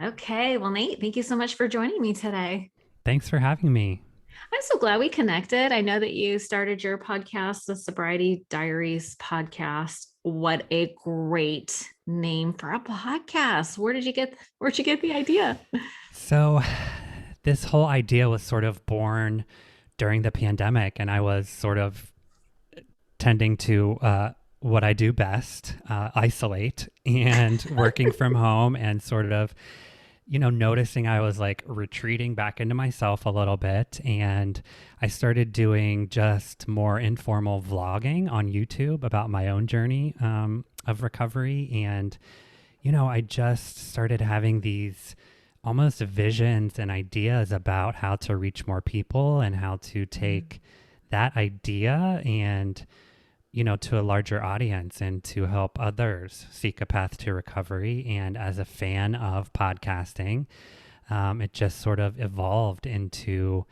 Okay. Well, Nate, thank you so much for joining me today. Thanks for having me. I'm so glad we connected. I know that you started your podcast, the Sobriety Diaries podcast. What a great name for a podcast. Where'd you get the idea? So, this whole idea was sort of born during the pandemic, and I was sort of tending to what I do best, isolate and working from home, and sort of, noticing I was like retreating back into myself a little bit. And I started doing just more informal vlogging on YouTube about my own journey of recovery. And I just started having these almost visions and ideas about how to reach more people and how to take that idea and, to a larger audience and to help others seek a path to recovery. And as a fan of podcasting, it just sort of evolved into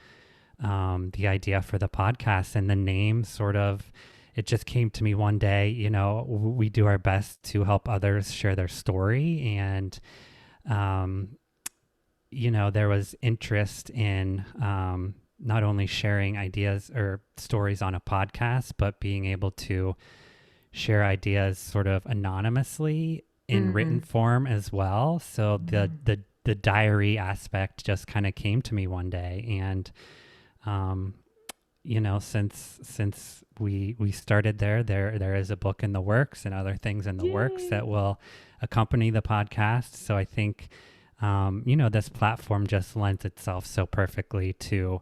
the idea for the podcast, and the name sort of it just came to me one day. We do our best to help others share their story, and um, there was interest in not only sharing ideas or stories on a podcast, but being able to share ideas sort of anonymously in written Mm, form as well. So the mm. the the diary aspect just kind of came to me one day. And um, since we started there is a book in the works and other things in the works Yay. that will accompany the podcast. So I think this platform just lends itself so perfectly to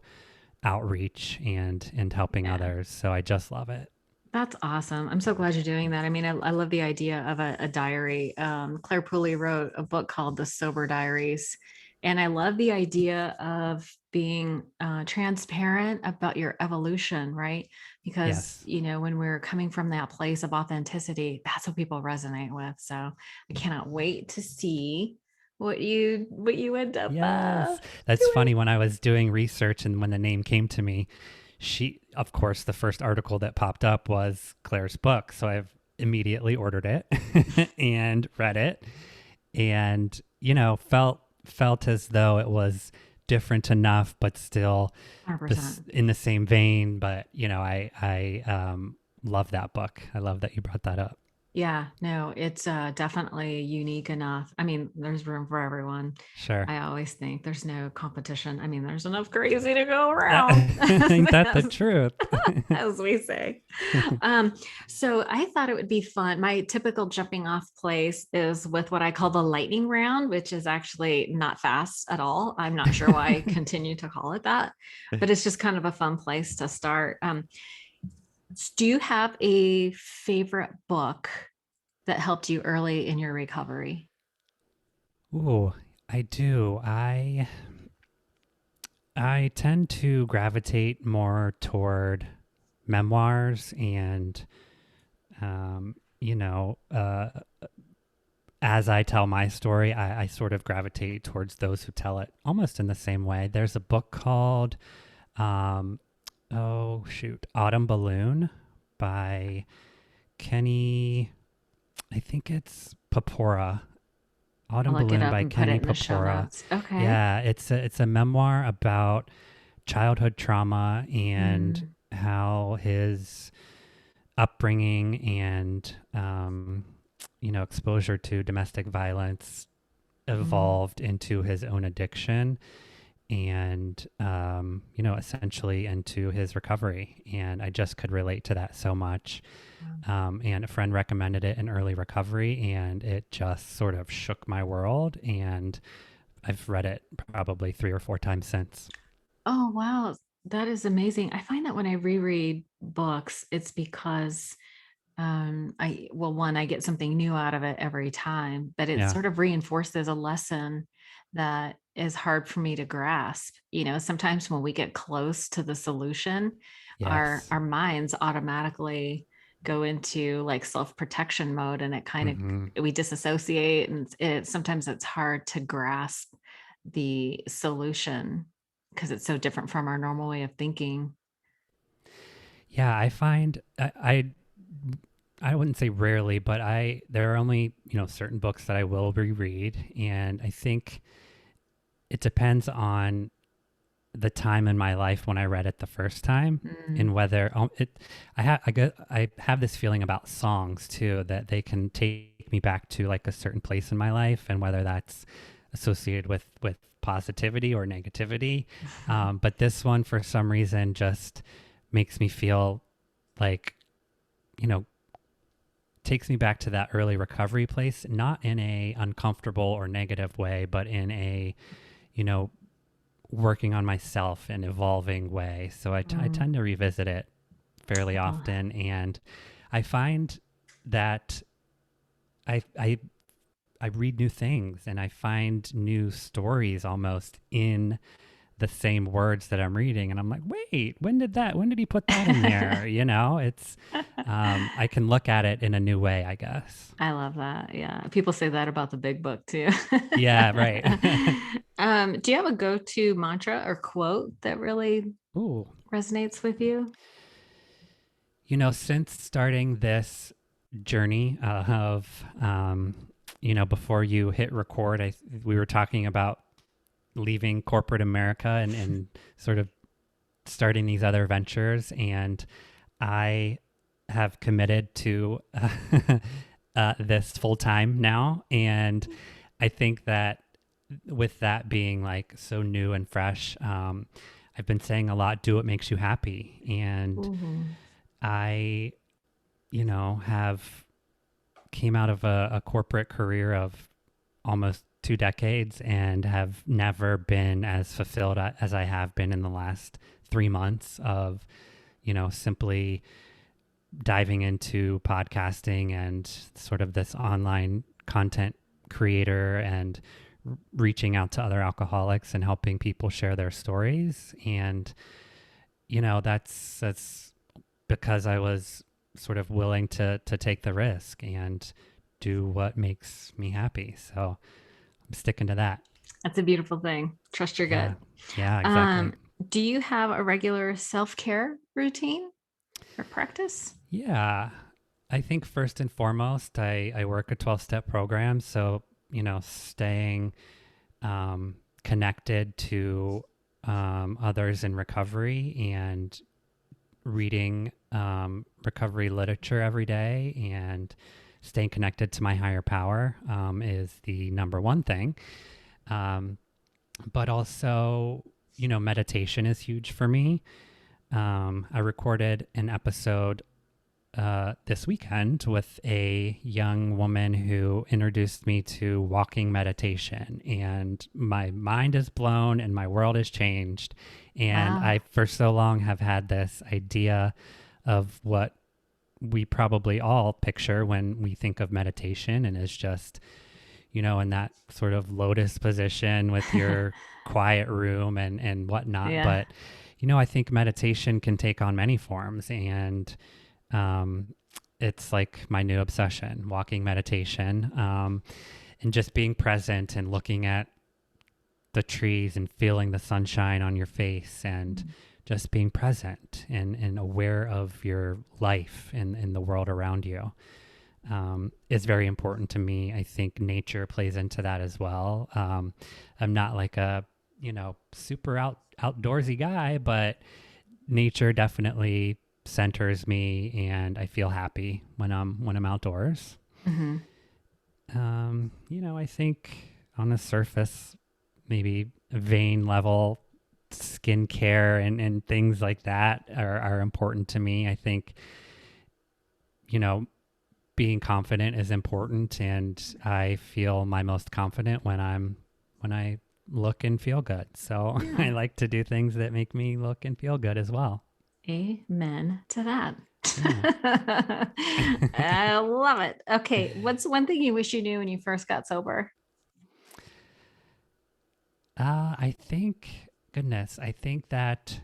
outreach and helping Yeah. others. So I just love it. That's awesome. I'm so glad you're doing that. I mean, I love the idea of a diary. Claire Pooley wrote a book called The Sober Diaries. And I love the idea of being transparent about your evolution, right? Because, Yes. when we're coming from that place of authenticity, that's what people resonate with. So I cannot wait to see what you end up Yes. That's doing. funny. When I was doing research and when the name came to me, of course, the first article that popped up was Claire's book. So I've immediately ordered it and read it, and, felt as though it was different enough, but still 100%. in the same vein. But, I love that book. I love that you brought that up. Yeah, no, it's definitely unique enough. I mean, there's room for everyone. Sure. I always think there's no competition. I mean, there's enough crazy to go around, Ain't that the as, truth? as we say. Um, so I thought it would be fun. My typical jumping off place is with what I call the lightning round, which is actually not fast at all. I'm not sure why I continue to call it that, but it's just kind of a fun place to start. Do you have a favorite book that helped you early in your recovery? Ooh, I do. I tend to gravitate more toward memoirs and, um, you know, uh, as I tell my story, I sort of gravitate towards those who tell it almost in the same way. There's a book called, um, oh shoot, Autumn Balloon by Kenny, I think it's Papora. I'll Autumn look it Balloon up by and put Kenny it in the show Papora. notes. Okay. Yeah, it's a memoir about childhood trauma and Mm, how his upbringing and exposure to domestic violence mm, evolved into his own addiction, and essentially into his recovery. And I just could relate to that so much. And a friend recommended it in early recovery, and it just sort of shook my world. And I've read it probably 3 or 4 times since. oh, wow. That is amazing. I find that when I reread books, it's because one, I get something new out of it every time, but it Yeah. sort of reinforces a lesson that is hard for me to grasp. Sometimes when we get close to the solution, our Yes. our minds automatically go into like self-protection mode, and it kind of Hmm. we disassociate, and sometimes it's hard to grasp the solution because it's so different from our normal way of thinking. Yeah, I find I wouldn't say rarely, but there are only, certain books that I will reread. And I think it depends on the time in my life when I read it the first time, Mm. and whether I have this feeling about songs too, that they can take me back to like a certain place in my life, and whether that's associated with positivity or negativity. But this one, for some reason, just makes me feel like, you know, takes me back to that early recovery place, not in a uncomfortable or negative way, but in a, you know, working on myself and evolving way. So I Mm. tend to revisit it fairly Oh, often, and I find that I I I read new things and I find new stories almost in the same words that I'm reading, and I'm like, wait, when did he put that in there? It's I can look at it in a new way, I guess. I love that. Yeah. People say that about the big book too. Yeah, right. Do you have a go-to mantra or quote that really Ooh. resonates with you? Since starting this journey of, before you hit record, we were talking about leaving corporate America and sort of starting these other ventures. And I have committed to this full time now. And I think that with that being like so new and fresh, I've been saying a lot, do what makes you happy. And Mhm. I, have came out of a corporate career of almost 2 decades and have never been as fulfilled as I have been in the last 3 months of, simply diving into podcasting and sort of this online content creator and reaching out to other alcoholics and helping people share their stories. And, that's because I was sort of willing to take the risk and do what makes me happy. So I'm sticking to that. That's a beautiful thing. Trust your gut. Yeah. Yeah, exactly. Um, do you have a regular self-care routine or practice? Yeah. I think first and foremost, I work a 12-step program. So, staying connected to others in recovery and reading recovery literature every day and staying connected to my higher power is the number one thing. Um, but also, meditation is huge for me. I recorded an episode this weekend with a young woman who introduced me to walking meditation, and my mind is blown and my world has changed. And Wow. I, for so long, have had this idea of what we probably all picture when we think of meditation, and it's just, in that sort of lotus position with your quiet room and whatnot. Yeah. But, I think meditation can take on many forms, and um, it's like my new obsession, walking meditation, and just being present and looking at the trees and feeling the sunshine on your face and just being present and aware of your life and the world around you is very important to me. I think nature plays into that as well. I'm not like a, super outdoorsy guy, but nature definitely centers me and I feel happy when I'm outdoors. Hmm. I think on the surface, maybe vein level skincare and things like that are important to me. I think, you know, being confident is important, and I feel my most confident when I look and feel good. So I Yeah. like to do things that make me look and feel good as well. Amen to that. Yeah. I love it. Okay. What's one thing you wish you knew when you first got sober? I think, goodness, I think that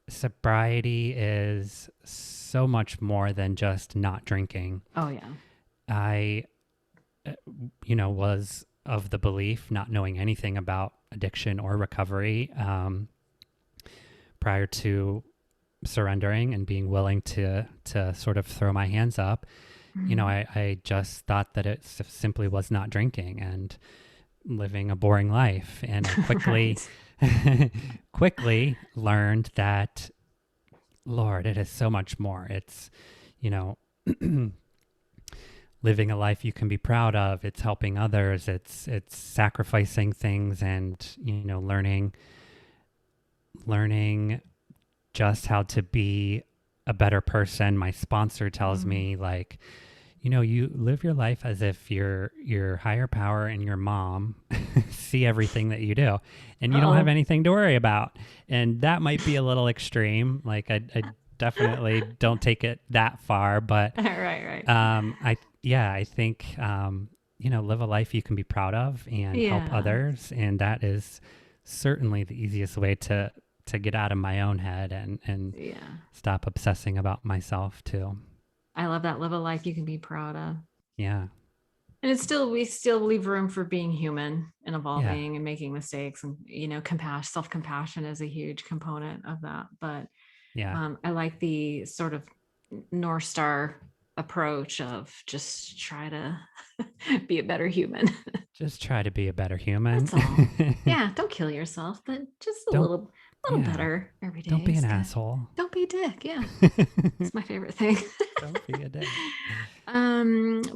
sobriety is so much more than just not drinking. Oh, yeah. I, uh, was of the belief, not knowing anything about addiction or recovery, prior to surrendering and being willing to sort of throw my hands up, Mm. I just thought that it simply was not drinking and living a boring life. And I quickly, Right. quickly learned that, Lord, it is so much more. It's, you know, living a life you can be proud of. It's helping others. It's sacrificing things and, learning just how to be a better person. My sponsor tells Mm. me, like, you live your life as if your higher power and your mom see everything that you do, and you don't have Uh-oh. anything to worry about. And that might be a little extreme. Like, I definitely don't take it that far, but Right, right. I think live a life you can be proud of and help Yeah. others, and that is certainly the easiest way to get out of my own head and Yeah. stop obsessing about myself too. I love that. Live a life you can be proud of. Yeah. And it's still, we still leave room for being human and Yeah. evolving and making mistakes. And, compassion, self-compassion is a huge component of that. But Yeah. I like the sort of North Star approach of just try to be a better human. Just try to be a better human. That's all. Yeah, don't kill yourself, but just a Don't, little yeah. better every Don't day be is an good. asshole. Don't be a dick. Yeah, it's my favorite thing. Don't be a dick. What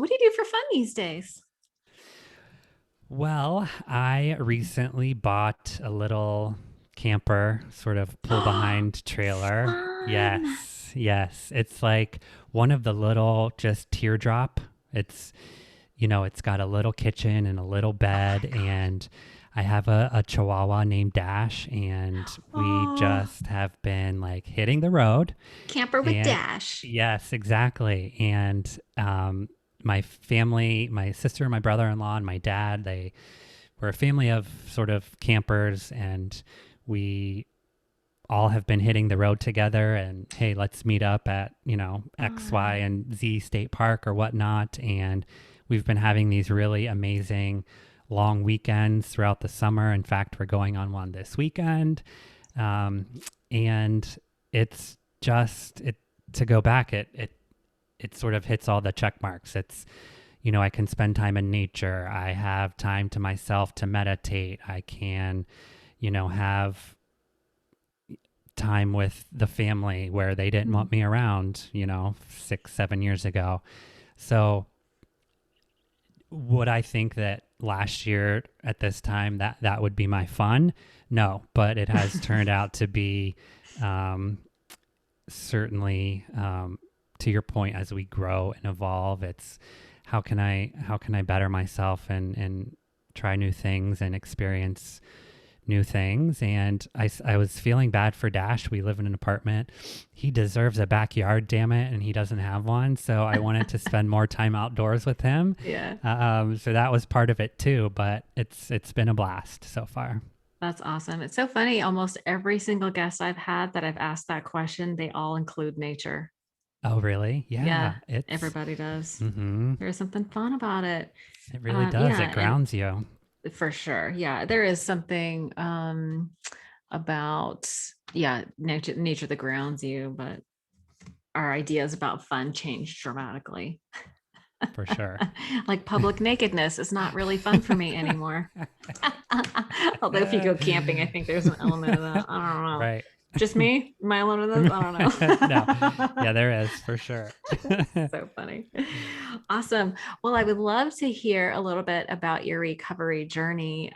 do you do for fun these days? Well, I recently bought a little camper, sort of pull behind trailer. Fun. Yes, yes. It's like one of the little just teardrop. It's, it's got a little kitchen and a little Oh my bed. god. And I have a chihuahua named Dash. And we Oh, just have been like hitting the road. camper with And Dash. yes, exactly. And my family, my sister, my brother-in-law, and my dad, they were a family of sort of campers, and we all have been hitting the road together. And hey, let's meet up at X, Y, Fun. and Z state park or whatnot. And we've been having these really amazing long weekends throughout the summer. In fact, we're going on one this weekend, um, and it's just it to go back. It sort of hits all the check marks. It's, I can spend time in nature. I have time to myself to meditate. I can, have time with the family where they didn't Mm. want me around, 6, 7 years ago. So would I think that last year at this time that would be my fun? No, but it has turned out to be, um, certainly, to your point, as we grow and evolve, it's how can I better myself and try new things and experience new things. And I was feeling bad for Dash. We live in an apartment. He deserves a backyard, damn it, and he doesn't have one. So I wanted to spend more time outdoors with him. Yeah, So that was part of it too. But it's been a blast so far. that's awesome. It's so funny. Almost every single guest I've had that I've asked that question, they all include nature. Oh, really? Yeah, Yeah. It's everybody does. mm-hmm. There's something fun about it. It really does. Yeah, It and grounds you. for sure. Yeah, there is something about, yeah, nature that grounds you, but our ideas about fun change dramatically. For sure. Like public nakedness is not really fun for me anymore. Although if you go camping, I think there's an element of that. I don't know. Right. Just me? Am I alone in this? No. I don't Yeah, know. there is for sure. So funny. Awesome. Well, I would love to hear a little bit about your recovery journey.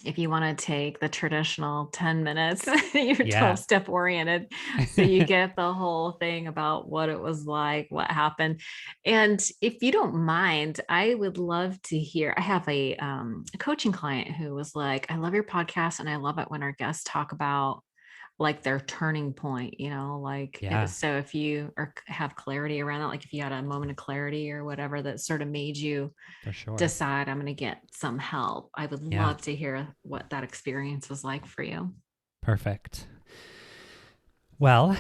If you want to take the traditional 10 minutes, you're Yeah. 12-step oriented. So you get the whole thing about what it was like, what happened. And if you don't mind, I would love to hear. I have a coaching client who was like, I love your podcast and I love it when our guests talk about like their turning point, like Yeah, so if you have clarity around that, like if you had a moment of clarity or whatever that sort of made you for sure. decide I'm going to get some help, I would Yeah. love to hear what that experience was like for you. Perfect. Well,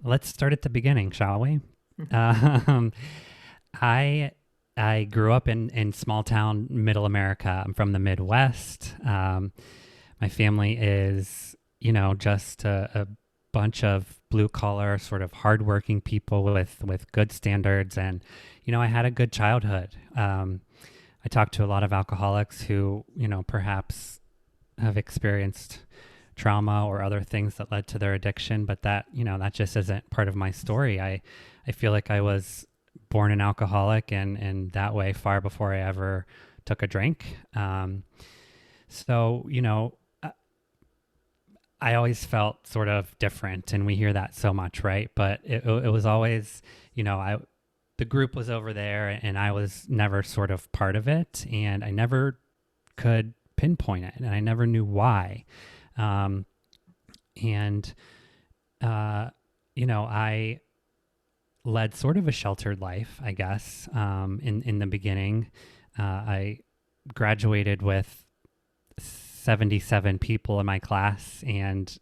let's start at the beginning, shall we? Mhm. Um, I I grew up in small town middle America. I'm from the Midwest. My family is, just a bunch of blue collar, sort of hardworking people with good standards. And, I had a good childhood. I talked to a lot of alcoholics who, perhaps have experienced trauma or other things that led to their addiction, but that just isn't part of my story. I feel like I was born an alcoholic and that way far before I ever took a drink. So, I always felt sort of different, and we hear that so much, right? But it was always, the group was over there and I was never sort of part of it, and I never could pinpoint it, and I never knew why. And I led sort of a sheltered life, I guess. In the beginning, I graduated with 77 people in my class, and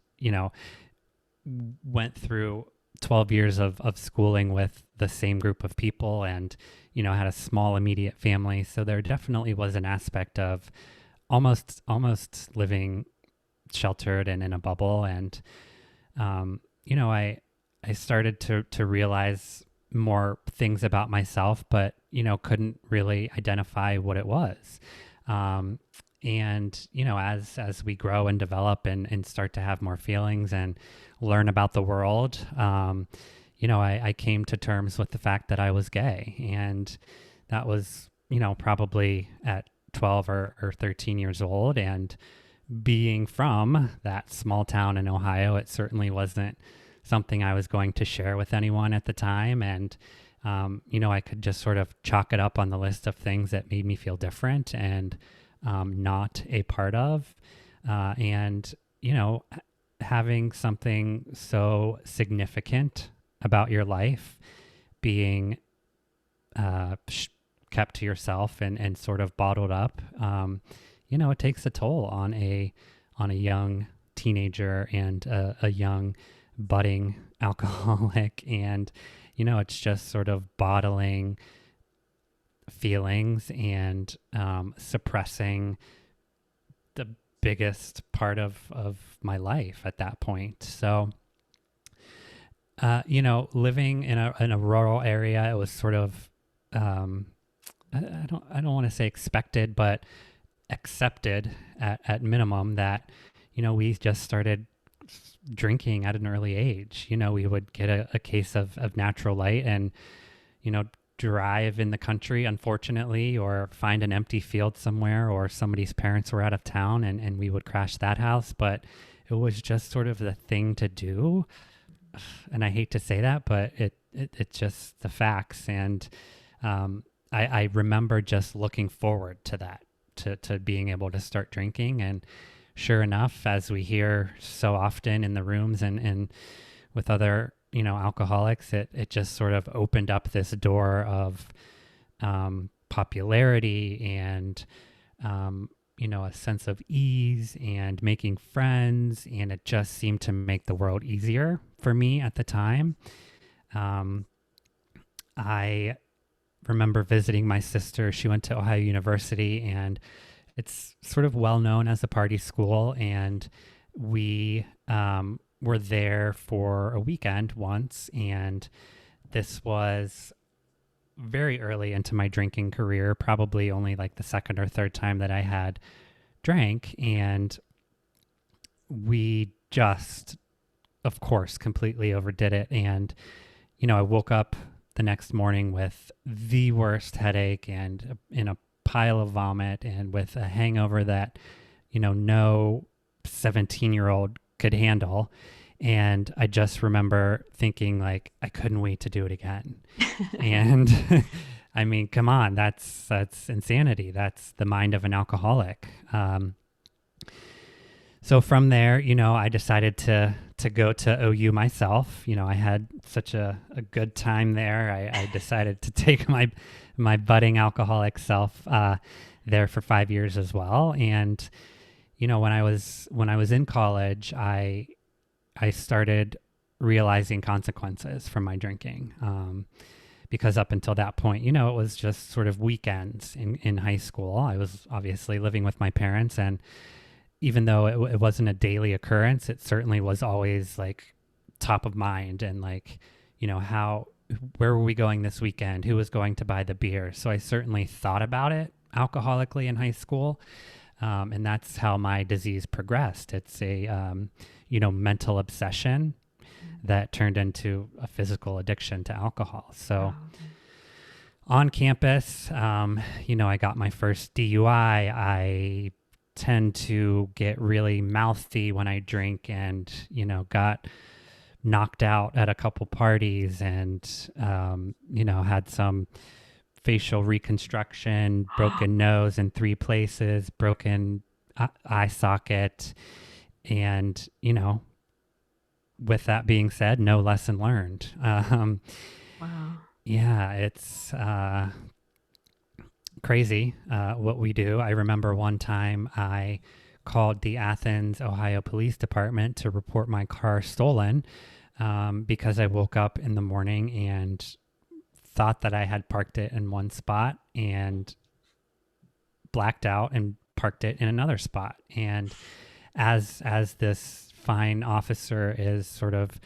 went through 12 years of schooling with the same group of people, and had a small immediate family. So there definitely was an aspect of almost living sheltered and in a bubble. And I started to realize more things about myself, but couldn't really identify what it was. And as we grow and develop and start to have more feelings and learn about the world, I came to terms with the fact that I was gay. And that was, probably at 12 or 13 years old. And being from that small town in Ohio, it certainly wasn't something I was going to share with anyone at the time. And, I could just sort of chalk it up on the list of things that made me feel different and not a part of. And, having something so significant about your life being kept to yourself and sort of bottled up, it takes a toll on a young teenager and a young budding alcoholic. And, it's just sort of bottling feelings and suppressing the biggest part of my life at that point. So, living in a rural area, it was sort of, I don't want to say expected, but accepted at minimum that, we just started drinking at an early age. We would get a case of Natural Light and, drive in the country, unfortunately, or find an empty field somewhere, or somebody's parents were out of town and we would crash that house. But it was just sort of the thing to do. And I hate to say that, but it's just the facts. And I remember just looking forward to that, to being able to start drinking. And sure enough, as we hear so often in the rooms and with other, alcoholics, it just sort of opened up this door of popularity and, a sense of ease and making friends. And it just seemed to make the world easier for me at the time. I remember visiting my sister. She went to Ohio University, and it's sort of well known as a party school. And we were there for a weekend once. And this was very early into my drinking career, probably only like the second or third time that I had drank. And we just, of course, completely overdid it. And, I woke up the next morning with the worst headache and in a pile of vomit and with a hangover that, no 17-year-old could handle. And I just remember thinking, like, I couldn't wait to do it again. And I mean, come on, that's insanity. That's the mind of an alcoholic. So from there, I decided to go to OU myself. I had such a good time there. I decided to take my budding alcoholic self there for 5 years as well. And, when I was in college, I started realizing consequences from my drinking. Because up until that point, it was just sort of weekends in high school. I was obviously living with my parents, and even though it wasn't a daily occurrence, it certainly was always like top of mind, and like, where were we going this weekend? Who was going to buy the beer? So I certainly thought about it alcoholically in high school. And that's how my disease progressed. It's a, mental obsession that turned into a physical addiction to alcohol. So on campus, I got my first DUI. I tend to get really mouthy when I drink, and, got knocked out at a couple parties, and, had some facial reconstruction, broken nose in 3 places, broken eye socket. And, with that being said, no lesson learned. Wow. Yeah, it's crazy what we do. I remember one time I called the Athens, Ohio Police Department to report my car stolen because I woke up in the morning and thought that I had parked it in one spot and blacked out and parked it in another spot. And as this fine officer is sort of,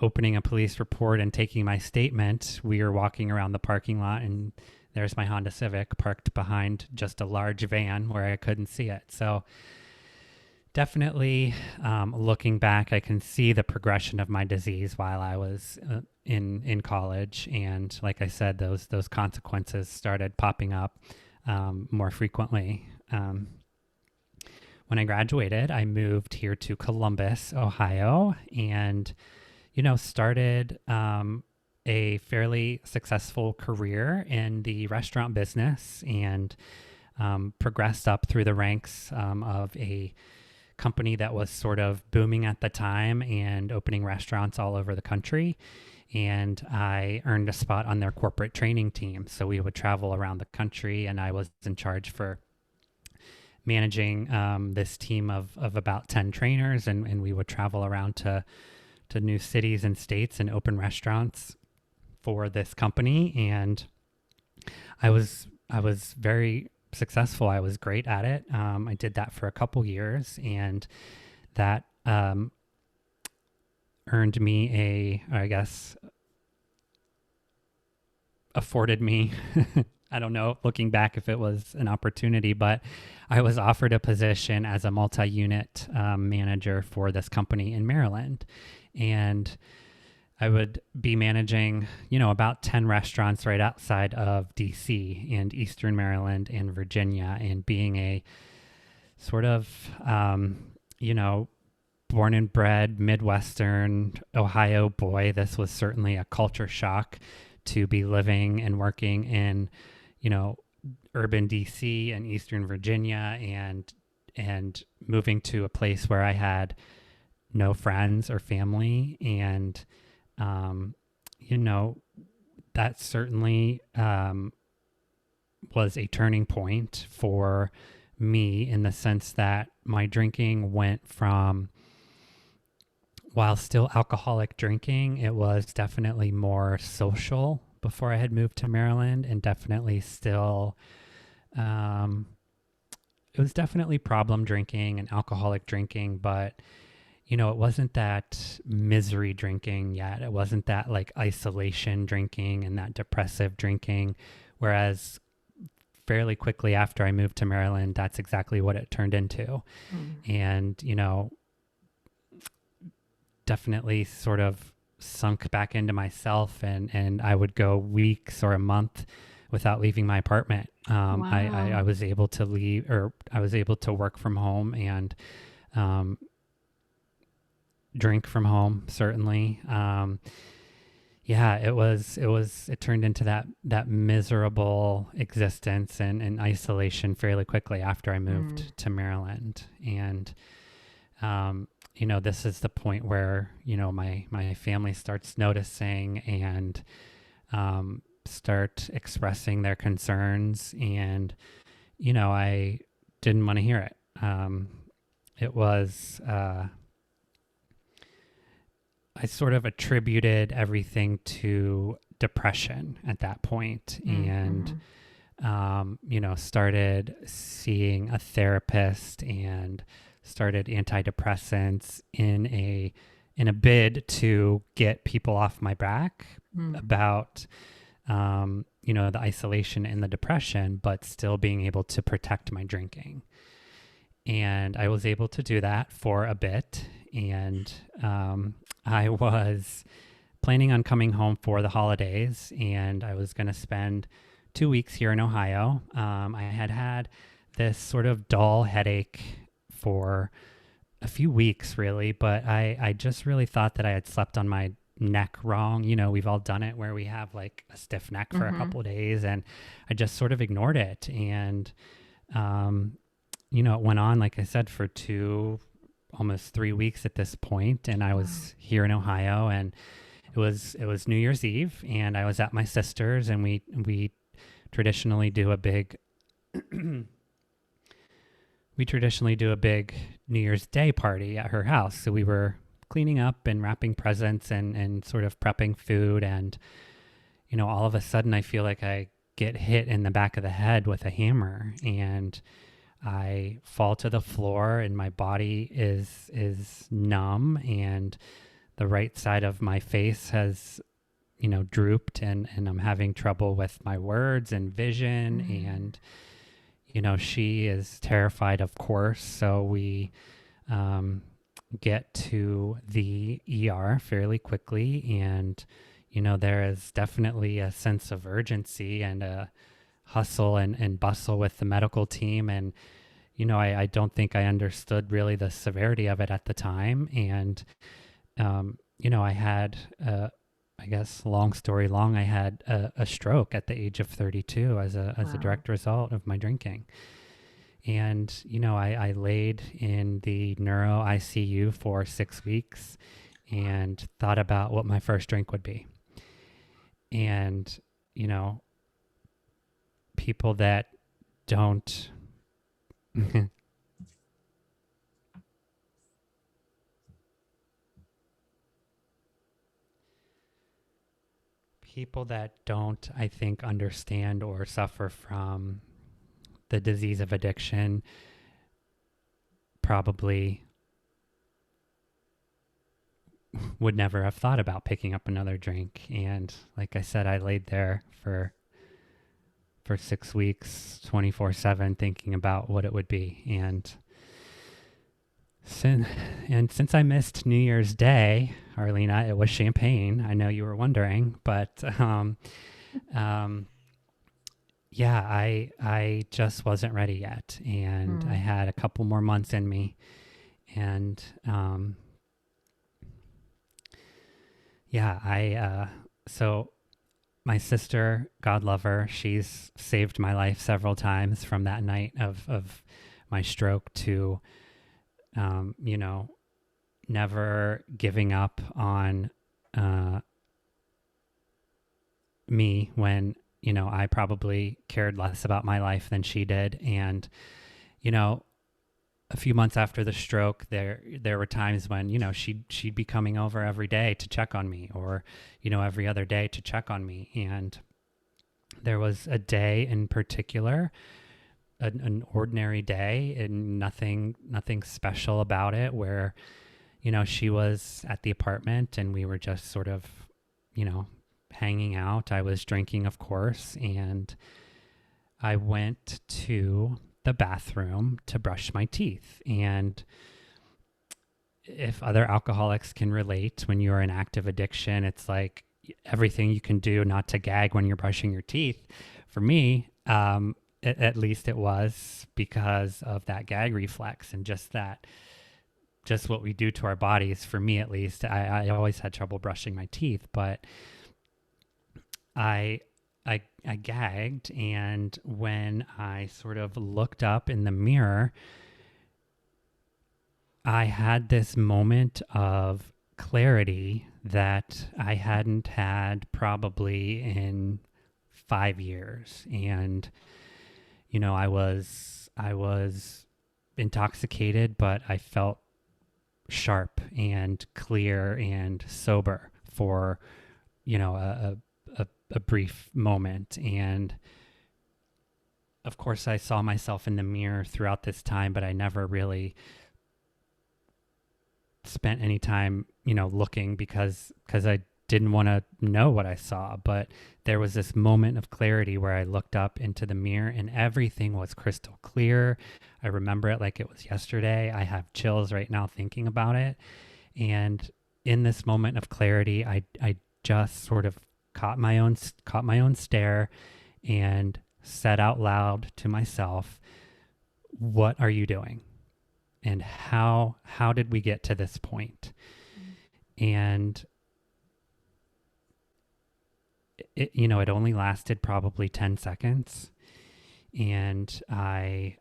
opening a police report and taking my statement, we are walking around the parking lot, and there's my Honda Civic parked behind just a large van where I couldn't see it. So definitely, looking back, I can see the progression of my disease while I was in college, and like I said, those consequences started popping up more frequently. When I graduated, I moved here to Columbus, Ohio, and started a fairly successful career in the restaurant business, and progressed up through the ranks of a company that was sort of booming at the time and opening restaurants all over the country. And I earned a spot on their corporate training team. So we would travel around the country, and I was in charge for managing this team of about 10 trainers. And we would travel around to new cities and states and open restaurants for this company. And I was very successful. I was great at it. I did that for a couple years, and that earned me afforded me, I don't know, looking back, if it was an opportunity, but I was offered a position as a multi-unit manager for this company in Maryland. And I would be managing, about 10 restaurants right outside of DC and Eastern Maryland and Virginia, and being a sort of, born and bred Midwestern Ohio boy. This was certainly a culture shock to be living and working in, urban DC and Eastern Virginia, and moving to a place where I had no friends or family. And, that certainly was a turning point for me, in the sense that my drinking went from, while still alcoholic drinking, it was definitely more social before I had moved to Maryland, and definitely still, it was definitely problem drinking and alcoholic drinking, but it wasn't that misery drinking yet. It wasn't that like isolation drinking and that depressive drinking. Whereas fairly quickly after I moved to Maryland, that's exactly what it turned into. And, definitely sort of sunk back into myself, and I would go weeks or a month without leaving my apartment. Wow. I was able to leave, or I was able to work from home, and drink from home, certainly. It turned into that miserable existence and isolation fairly quickly after I moved to Maryland. And, this is the point where, my family starts noticing, and start expressing their concerns. And, I didn't want to hear it. It was, I sort of attributed everything to depression at that point, and, started seeing a therapist, and started antidepressants in a bid to get people off my back Mm. about the isolation and the depression, but still being able to protect my drinking. And I was able to do that for a bit. And I was planning on coming home for the holidays, and I was going to spend 2 weeks here in Ohio. I had this sort of dull headache for a few weeks, really, but I just really thought that I had slept on my neck wrong. We've all done it where we have like a stiff neck for a Mm-hmm. couple of days, and I just sort of ignored it. And, it went on, like I said, for almost 3 weeks at this point, and I Wow. was here in Ohio, and it was New Year's Eve, and I was at my sister's, and we traditionally do a big we traditionally do a big New Year's Day party at her house. So we were cleaning up and wrapping presents and sort of prepping food, and all of a sudden I feel like I get hit in the back of the head with a hammer, and I fall to the floor, and my body is numb, and the right side of my face has drooped, and I'm having trouble with my words and vision. Mm. And she is terrified, of course, so we get to the ER fairly quickly. And there is definitely a sense of urgency and a hustle and bustle with the medical team. And I don't think I understood really the severity of it at the time. And I had, I guess, long story long, I had a stroke at the age of 32 as a Wow. direct result of my drinking. And, I laid in the neuro ICU for 6 weeks and thought about what my first drink would be. And, people that don't, people that don't, I think, understand or suffer from the disease of addiction probably would never have thought about picking up another drink. And like I said, I laid there for 6 weeks, 24/7, thinking about what it would be. Since I missed New Year's Day, Arlena, it was champagne. I know you were wondering, but um, yeah, I just wasn't ready yet, and I Mm. had a couple more months in me. And yeah, so my sister, God love her, she's saved my life several times from that night of my stroke to, never giving up on me when, I probably cared less about my life than she did. And, you know, a few months after the stroke, there were times when she'd be coming over every day to check on me, or every other day to check on me. And there was a day in particular, an ordinary day, and nothing special about it, where she was at the apartment and we were just sort of hanging out. I was drinking, of course, and I went to the bathroom to brush my teeth. And if other alcoholics can relate, when you're in active addiction, it's like everything you can do not to gag when you're brushing your teeth. For me, at least it was, because of that gag reflex and just what we do to our bodies. For me, at least, I always had trouble brushing my teeth, but I I gagged, and when I sort of looked up in the mirror, I had this moment of clarity that I hadn't had probably in 5 years. And I was intoxicated, but I felt sharp and clear and sober for a brief moment. And of course, I saw myself in the mirror throughout this time, but I never really spent any time, looking because I didn't want to know what I saw. But there was this moment of clarity where I looked up into the mirror and everything was crystal clear. I remember it like it was yesterday. I have chills right now thinking about it. And in this moment of clarity, I just sort of caught my own stare and said out loud to myself, "What are you doing? And how did we get to this point?" And it only lasted probably 10 seconds. And I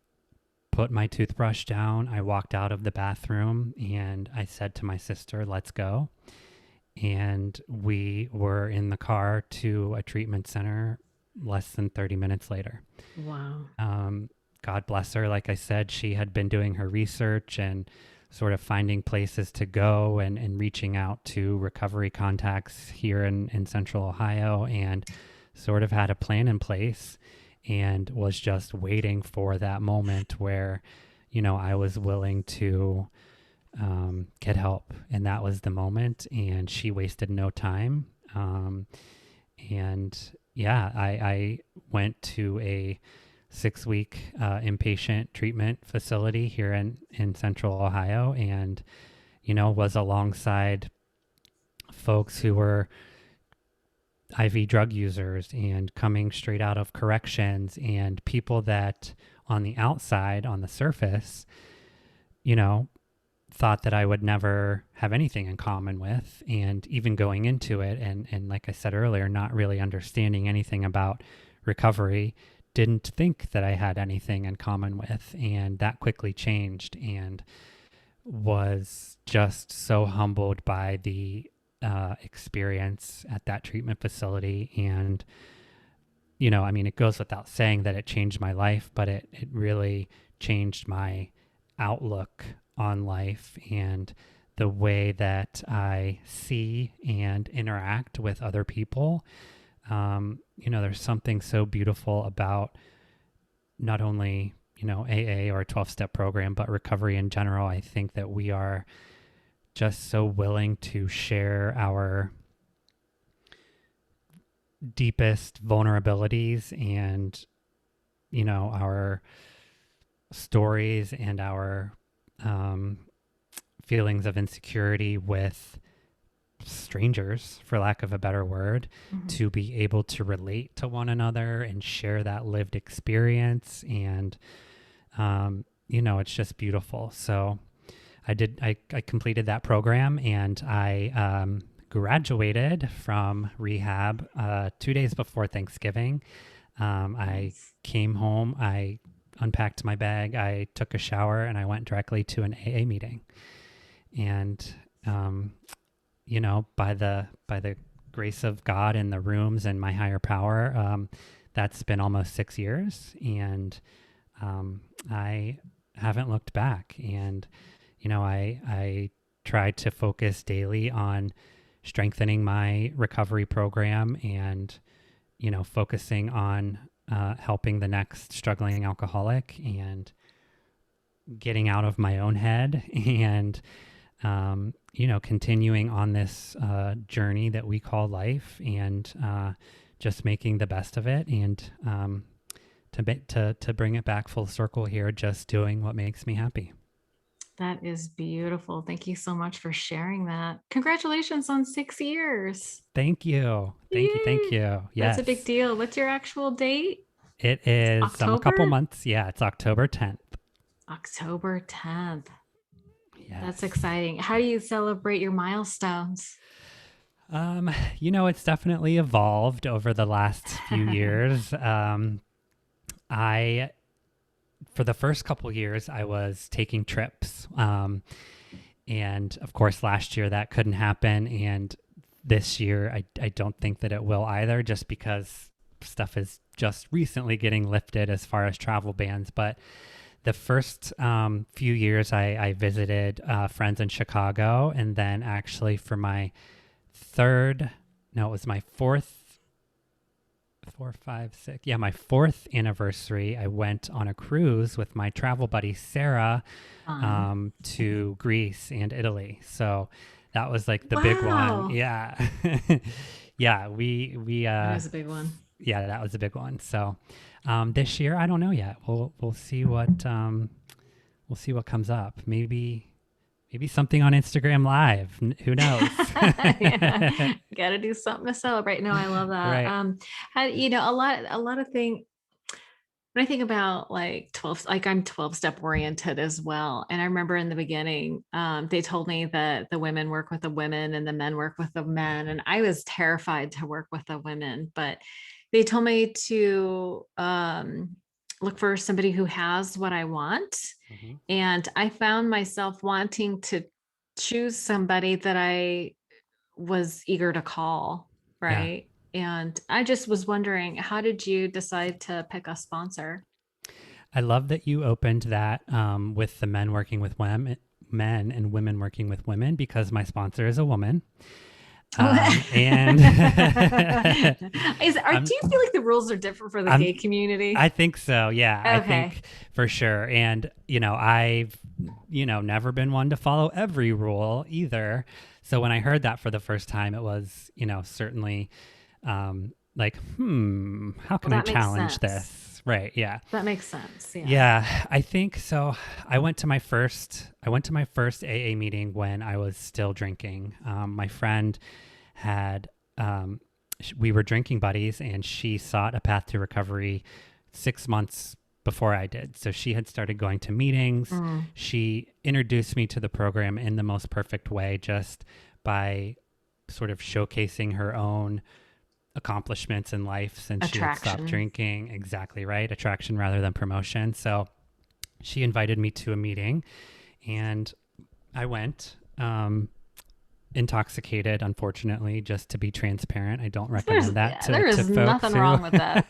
put my toothbrush down. I walked out of the bathroom and I said to my sister, "Let's go." And we were in the car to a treatment center less than 30 minutes later. Wow. God bless her. Like I said, she had been doing her research and sort of finding places to go and reaching out to recovery contacts here in Central Ohio, and sort of had a plan in place and was just waiting for that moment where, I was willing to get help. And that was the moment, and she wasted no time. And yeah, I went to a 6-week inpatient treatment facility here in Central Ohio, and, was alongside folks who were IV drug users and coming straight out of corrections, and people that on the outside, on the surface, thought that I would never have anything in common with. And even going into it, and like I said earlier, not really understanding anything about recovery, didn't think that I had anything in common with. And that quickly changed, and was just so humbled by the experience at that treatment facility. And, it goes without saying that it changed my life, but it really changed my outlook on life and the way that I see and interact with other people. There's something so beautiful about not only, AA or a 12-step program, but recovery in general. I think that we are just so willing to share our deepest vulnerabilities and, our stories and our feelings of insecurity with strangers, for lack of a better word, to be able to relate to one another and share that lived experience. And, it's just beautiful. So I completed that program, and I graduated from rehab 2 days before Thanksgiving. I came home, I unpacked my bag, I took a shower, and I went directly to an AA meeting. And, by the grace of God in the rooms and my higher power, that's been almost 6 years. And I haven't looked back. And, I try to focus daily on strengthening my recovery program and, focusing on helping the next struggling alcoholic and getting out of my own head and, continuing on this journey that we call life, and just making the best of it. And to bring it back full circle here, just doing what makes me happy. That is beautiful. Thank you so much for sharing that. Congratulations on 6 years. Thank you. Thank you. Yes. That's a big deal. What's your actual date? It is October? a couple months. Yeah, it's October 10th. October 10th. Yes. That's exciting. How do you celebrate your milestones? It's definitely evolved over the last few years. For the first couple years, I was taking trips. And of course, last year that couldn't happen. And this year, I don't think that it will either, just because stuff is just recently getting lifted as far as travel bans. But the first few years, I visited friends in Chicago. And then actually for my 4, 5, 6. Yeah, my fourth anniversary, I went on a cruise with my travel buddy Sarah Fun. to Greece and Italy. So that was like the big one. Wow. Yeah. Yeah, we That is a big one. yeah, that was a big one. So this year I don't know yet. We'll see what comes up. Maybe something on Instagram Live. Who knows? Yeah, got to do something to celebrate. No, I love that. Right. A lot of things when I think about like 12, like I'm 12 step oriented as well. And I remember in the beginning, they told me that the women work with the women and the men work with the men. And I was terrified to work with the women, but they told me to look for somebody who has what I want. Hmm. And I found myself wanting to choose somebody that I was eager to call, Yeah. right? And I just was wondering, how did you decide to pick a sponsor? I love that you opened that with the men working with men and women working with women because my sponsor is a woman. And Do you feel like the rules are different for the I'm gay community? I think so. Yeah, I Okay. think for sure. And, I've, never been one to follow every rule either. So when I heard that for the first time, it was, certainly like, how Well, can I that makes challenge sense. this? Right. Yeah. That makes sense. Yeah. Yeah. I think so. I went to my first AA meeting when I was still drinking. My friend had, we were drinking buddies and she sought a path to recovery 6 months before I did. So she had started going to meetings. Mm, She introduced me to the program in the most perfect way, just by sort of showcasing her own accomplishments in life since she had stopped attraction. drinking. Exactly right. Attraction rather than promotion. So she invited me to a meeting and I went. Intoxicated, unfortunately, just to be transparent. I don't recommend that There to is folks nothing who wrong with that.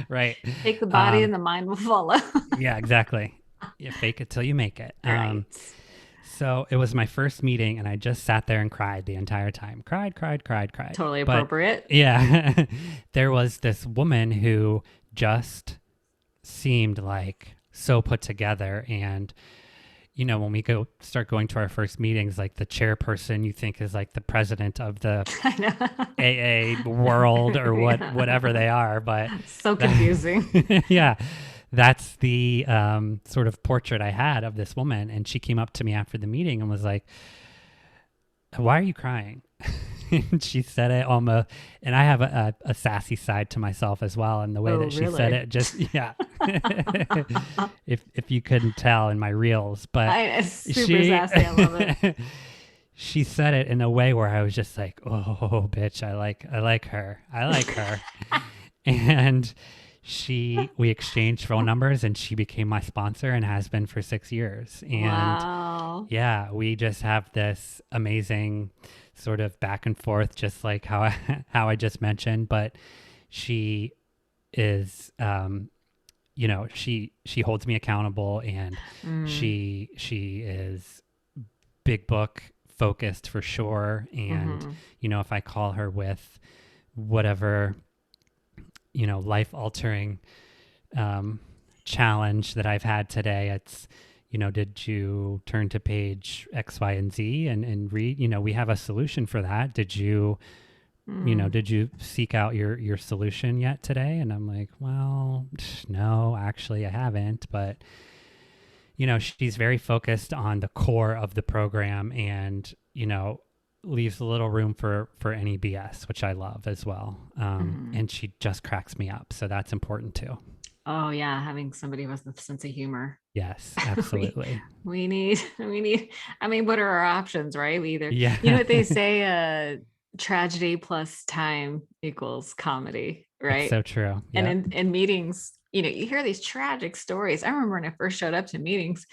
right. Take the body um and the mind will follow. yeah, exactly. You fake it till you make it. Right. So it was my first meeting and I just sat there and cried the entire time. Cried. Totally But appropriate. yeah, there was this woman who just seemed like so put together. And when we start going to our first meetings, like the chairperson you think is like the president of the I know. AA world or Yeah. whatever they are, but So confusing. yeah, that's the sort of portrait I had of this woman. And she came up to me after the meeting and was like, "Why are you crying?" And she said it almost, and I have a sassy side to myself as well. And the way Oh, that she said really? it, just yeah, if you couldn't tell in my reels, but Super she sassy. I love it. she said it in a way where I was just like, "Oh, bitch, I like her," and we exchanged phone numbers, and she became my sponsor and has been for 6 years, and Wow. yeah, we just have this amazing sort of back and forth, just like how how I just mentioned. But she is, she holds me accountable, and Mm, she is big book focused for sure. And hmm. if I call her with whatever life altering um, challenge that I've had today, it's did you turn to page X, Y, and Z and read? We have a solution for that. Mm. Did you seek out your solution yet today? And I'm like, well, no, actually I haven't. But she's very focused on the core of the program, and leaves a little room for any BS, which I love as well. Hmm. And she just cracks me up, so that's important too. Oh yeah, having somebody with a sense of humor. Yes, we absolutely. we need. I mean, what are our options, right? We either, you know Yeah. what they say, tragedy plus time equals comedy, It's right? so true. And Yep. in meetings, you hear these tragic stories. I remember when I first showed up to meetings,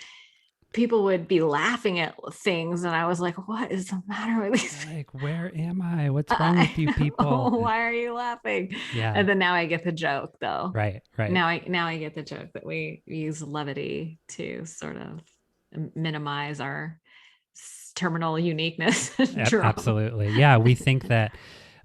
people would be laughing at things, and I was like, "What is the matter with these You're people? like, where am I? What's wrong I with you people? know. Why are you laughing?" Yeah. And then now I get the joke, though. Right. Right. Now I get the joke that we use levity to sort of minimize our terminal uniqueness drama. Absolutely. Yeah. We think that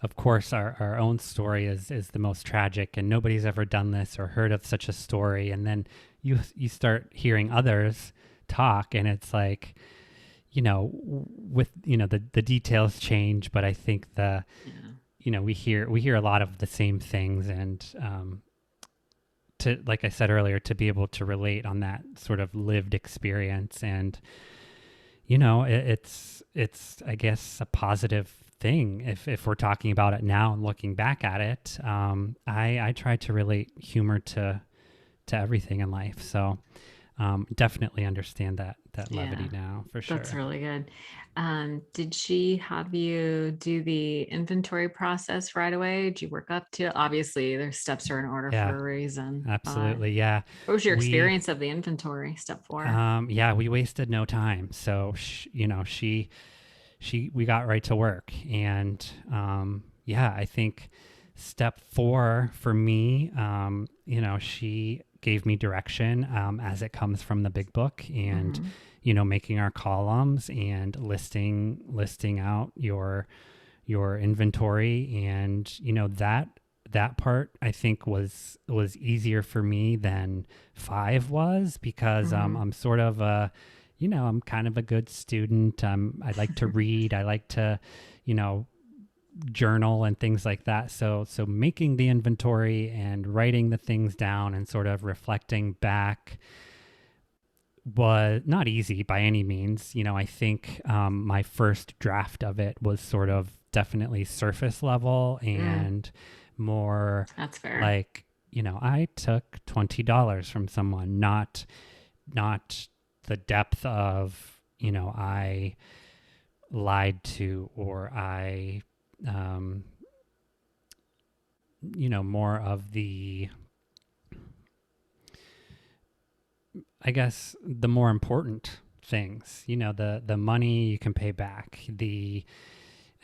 of course, our own story is the most tragic, and nobody's ever done this or heard of such a story. And then you start hearing others talk, and it's like, with the details change, but I think Yeah. we hear a lot of the same things, and to, like I said earlier, to be able to relate on that sort of lived experience. And it's I guess a positive thing if we're talking about it now and looking back at it. I try to relate humor to everything in life, so definitely understand that Yeah. levity now, for That's sure. really good. Did she have you do the inventory process right away? Did you work up to it? Obviously, their steps are in order Yeah, for a reason. But absolutely. Yeah, what was your we experience of the inventory, step 4? yeah, we wasted no time. So we got right to work. And yeah, I think step 4 for me, she gave me direction, as it comes from the big book, and Mm-hmm. making our columns and listing out your inventory. And that part, I think, was easier for me than 5 was, because Mm-hmm. I'm sort of I'm kind of a good student. I like to read. I like to, you know, journal and things like that. So making the inventory and writing the things down and sort of reflecting back was not easy by any means. I think my first draft of it was sort of definitely surface level Mm, and more that's fair. like, I took $20 from someone, not the depth of, I lied to, or I, um, more of the, I guess, the more important things, the money you can pay back,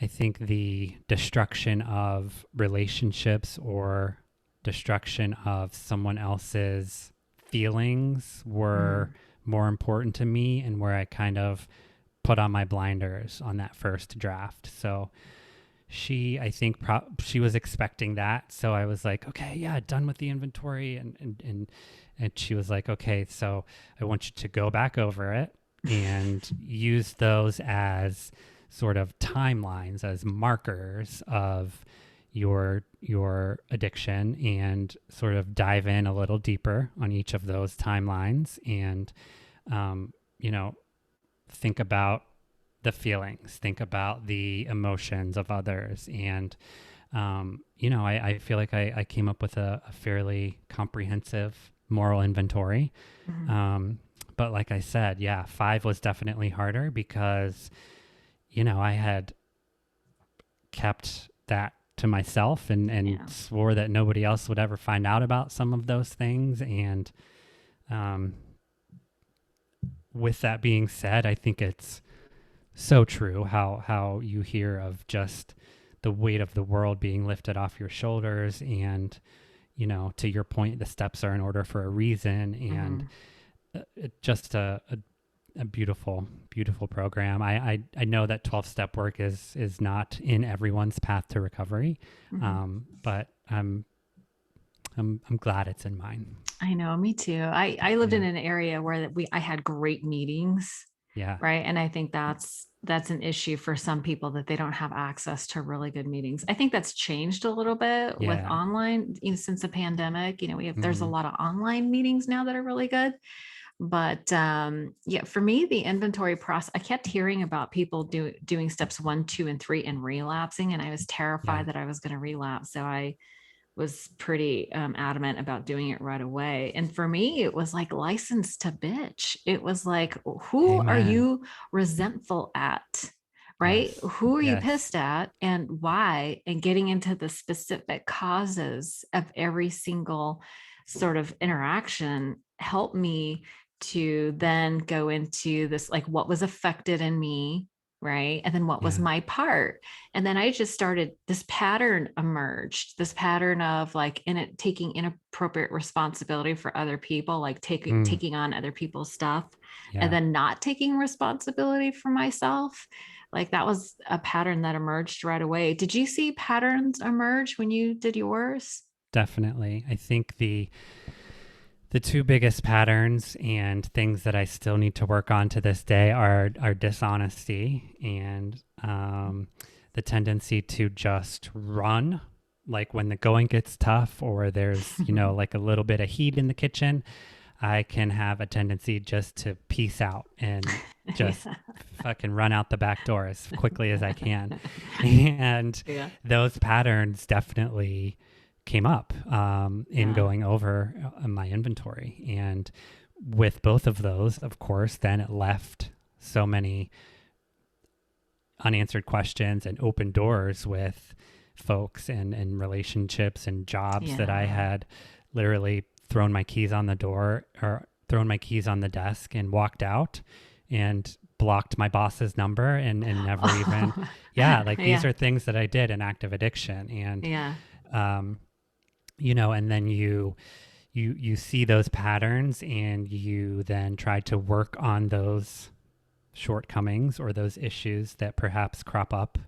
I think the destruction of relationships or destruction of someone else's feelings were Mm, more important to me, and where I kind of put on my blinders on that first draft. So I think she was expecting that. So I was like, okay, yeah, done with the inventory. And she was like, okay, so I want you to go back over it and use those as sort of timelines, as markers of your addiction, and sort of dive in a little deeper on each of those timelines. And um, you know think about the feelings, think about the emotions of others. And, I feel like I came up with a fairly comprehensive moral inventory. mhm. Um, but like I said, yeah, 5 was definitely harder, because, I had kept that to myself, and Yeah. swore that nobody else would ever find out about some of those things. And um, with that being said, I think it's so true how you hear of just the weight of the world being lifted off your shoulders. And to your point, the steps are in order for a reason. And Mhm. just a beautiful program. I know that 12-step work is not in everyone's path to recovery, Mhm. but I'm glad it's in mine. I know, me too. I lived in Yeah, an area where I had great meetings, yeah, right? And I think that's an issue for some people, that they don't have access to really good meetings. I think that's changed a little bit with yeah. online, since the pandemic. There's a Hmm. lot of online meetings now that are really good. But yeah, for me, the inventory process, I kept hearing about people doing steps 1, 2, and 3 and relapsing, and I was Yeah, terrified that I was going to relapse. So I was pretty adamant about doing it right away. And for me, it was like license to bitch. It was like, who are amen. you resentful at? Right? Yes, Who are you yes. pissed at and why? And getting into the specific causes of every single sort of interaction helped me to then go into this, like, what was affected in me, right? And then what was Yeah. my part? And then I just started, this pattern emerged, this pattern of like taking inappropriate responsibility for other people, like Mm, taking on other people's stuff, and yeah. then not taking responsibility for myself. like that was a pattern that emerged right away. Did you see patterns emerge when you did yours? Definitely. I think the two biggest patterns and things that I still need to work on to this day are dishonesty and the tendency to just run, like when the going gets tough or there's, like a little bit of heat in the kitchen. I can have a tendency just to peace out and just Yeah. fucking run out the back door as quickly as I can. And Yeah. those patterns definitely came up in Yeah. going over my inventory. And with both of those, of course, then it left so many unanswered questions and open doors with folks and relationships and jobs that I Yeah. had literally thrown my keys on the door or thrown my keys on the desk and walked out and blocked my boss's number and never even, Oh, like these yeah. are things that I did in active addiction. And, Yeah. um, and then you see those patterns and you then try to work on those shortcomings or those issues that perhaps crop up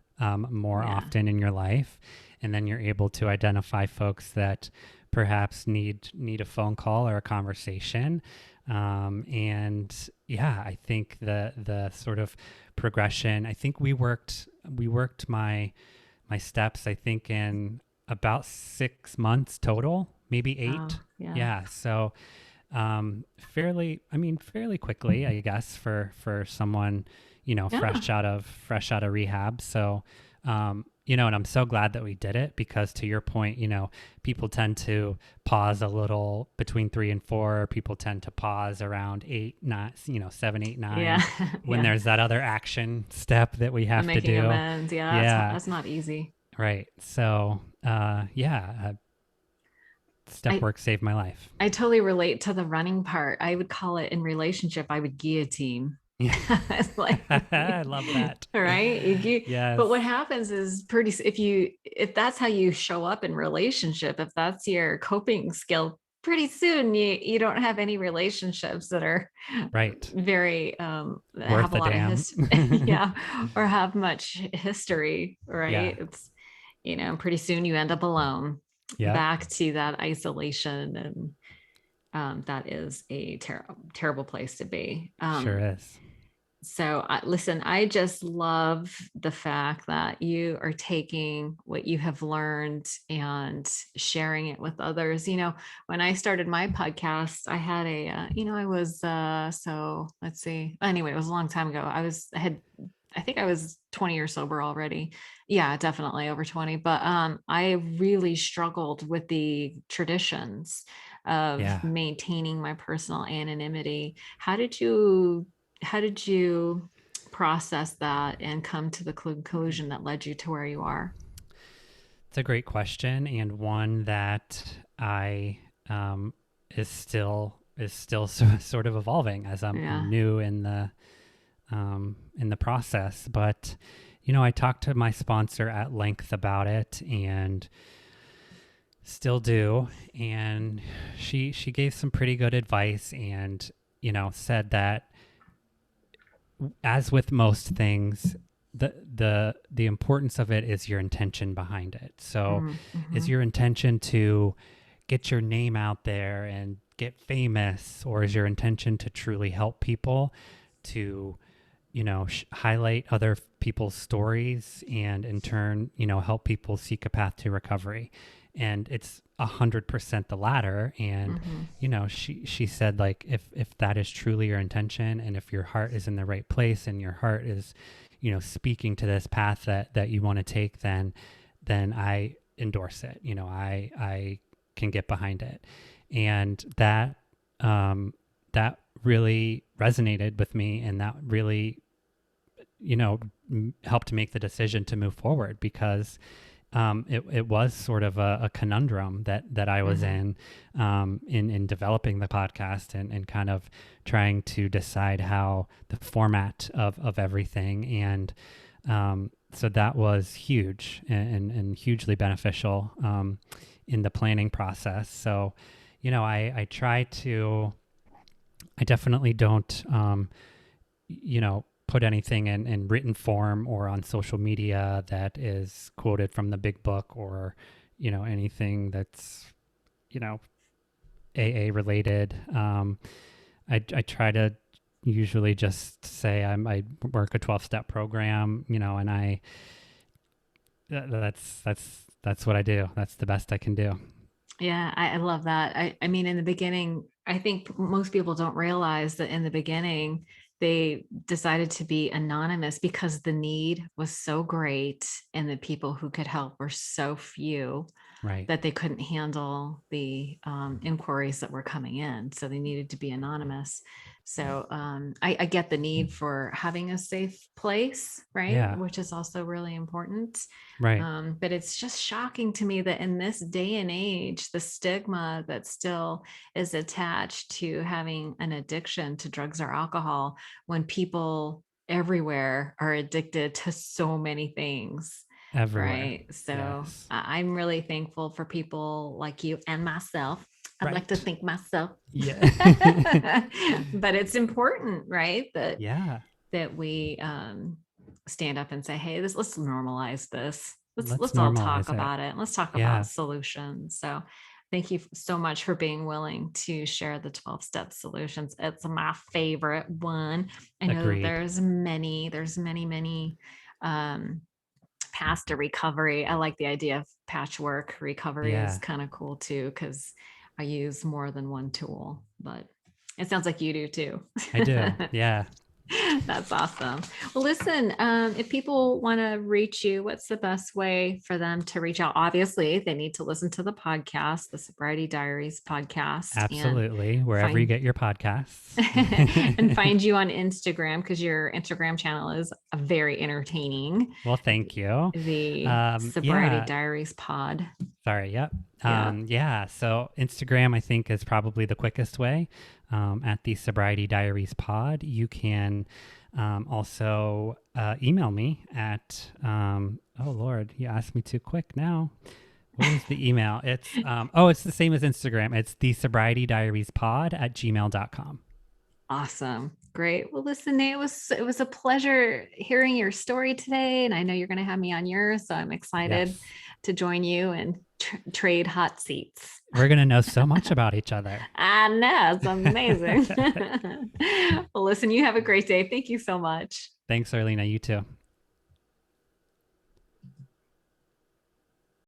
more Yeah. often in your life, and then you're able to identify folks that perhaps need a phone call or a conversation. And yeah, I think the sort of progression, I think we worked my steps, I think, in about 6 months total, maybe Oh, 8. yeah. Yeah. So fairly quickly, I guess, for someone, Yeah. fresh out of rehab. So, and I'm so glad that we did it because to your point, people tend to pause a little between 3 and 4. People tend to pause around 8, 9, 7, 8, Yeah. 9, when Yeah. there's that other action step that we The have to making do. amends. Yeah. Yeah. That's not easy. Right. So, step I, work saved my life. I totally relate to the running part. I would call it in relationship, I would guillotine. Yeah. It's like, I love that. all right. Yes. But what happens is if that's how you show up in relationship, if that's your coping skill, pretty soon you don't have any relationships that are Right. very, that have Worth a a lot of damn. yeah, or have much history, right? Yeah. It's, pretty soon you end up alone, Yep. back to that isolation. And that is a terrible place to be. Sure is. So listen, I just love the fact that you are taking what you have learned and sharing it with others. When I started my podcast, I had I was, so let's see. Anyway, it was a long time ago. I think I was 20 years sober already. Yeah, definitely over 20. But I really struggled with the traditions of Yeah. maintaining my personal anonymity. How did you process that and come to the conclusion that led you to where you are? It's a great question and one that I is still sort of evolving as I'm Yeah. new in the process. But I talked to my sponsor at length about it and still do, and she gave some pretty good advice and said that as with most things, the importance of it is your intention behind it. So is Mm-hmm. your intention to get your name out there and get famous, or is your intention to truly help people, to highlight other people's stories and in turn help people seek a path to recovery? And it's 100% the latter. And Mm-hmm. she said, like, if that is truly your intention, and if your heart is in the right place and your heart is speaking to this path that you want to take, then I endorse it. I can get behind it. And that really resonated with me, and that really helped make the decision to move forward, because it was sort of a conundrum that I was Mm-hmm. in developing the podcast and kind of trying to decide how the format of everything. And so that was huge and hugely beneficial in the planning process. So, I try to, I definitely don't, put anything in written form or on social media that is quoted from the big book, or, anything that's, AA related. I try to usually just say I work a 12-step program, and that's what I do. That's the best I can do. Yeah, I love that. I mean, in the beginning, I think most people don't realize that in the beginning, they decided to be anonymous because the need was so great and the people who could help were so few Right. that they couldn't handle the inquiries that were coming in. So they needed to be anonymous. So I get the need for having a safe place, right? Yeah. Which is also really important. Right. But it's just shocking to me that in this day and age, the stigma that still is attached to having an addiction to drugs or alcohol, when people everywhere are addicted to so many things. Everywhere. Right. So Yes. I'm really thankful for people like you and myself. I'd like to Right. think myself. Yeah. But it's important, right? That Yeah. we stand up and say, hey, let's normalize this. Let's Let's all talk normalize it. about it. Let's talk about Yeah. solutions. So thank you so much for being willing to share the 12-step solutions. It's my favorite one. I know that Agreed. there's many paths to recovery. I like the idea of patchwork recovery is Yeah. kind of cool too, because I use more than one tool, but it sounds like you do too. I do. Yeah. That's awesome. Well, listen, if people want to reach you, what's the best way for them to reach out? Obviously, they need to listen to the podcast, the Sobriety Diaries podcast, and Absolutely. Wherever you find get your podcasts. and find you on Instagram, because your Instagram channel is very entertaining. Well, thank you. The Sobriety Yeah. Diaries pod. Sorry. Yep. Yeah. Yeah. So Instagram, I think, is probably the quickest way. At the Sobriety Diaries pod, you can also email me at, oh Lord, you asked me too quick now. What is the email? It's, it's the same as Instagram. It's the Sobriety Diaries pod at gmail.com. Awesome. Great. Well, listen, Nate, it was a pleasure hearing your story today. And I know you're going to have me on yours. So I'm excited Yes. to join you and trade hot seats. We're going to know so much about each other. I know. It's amazing. Well, listen, you have a great day. Thank you so much. Thanks, Arlena. You too.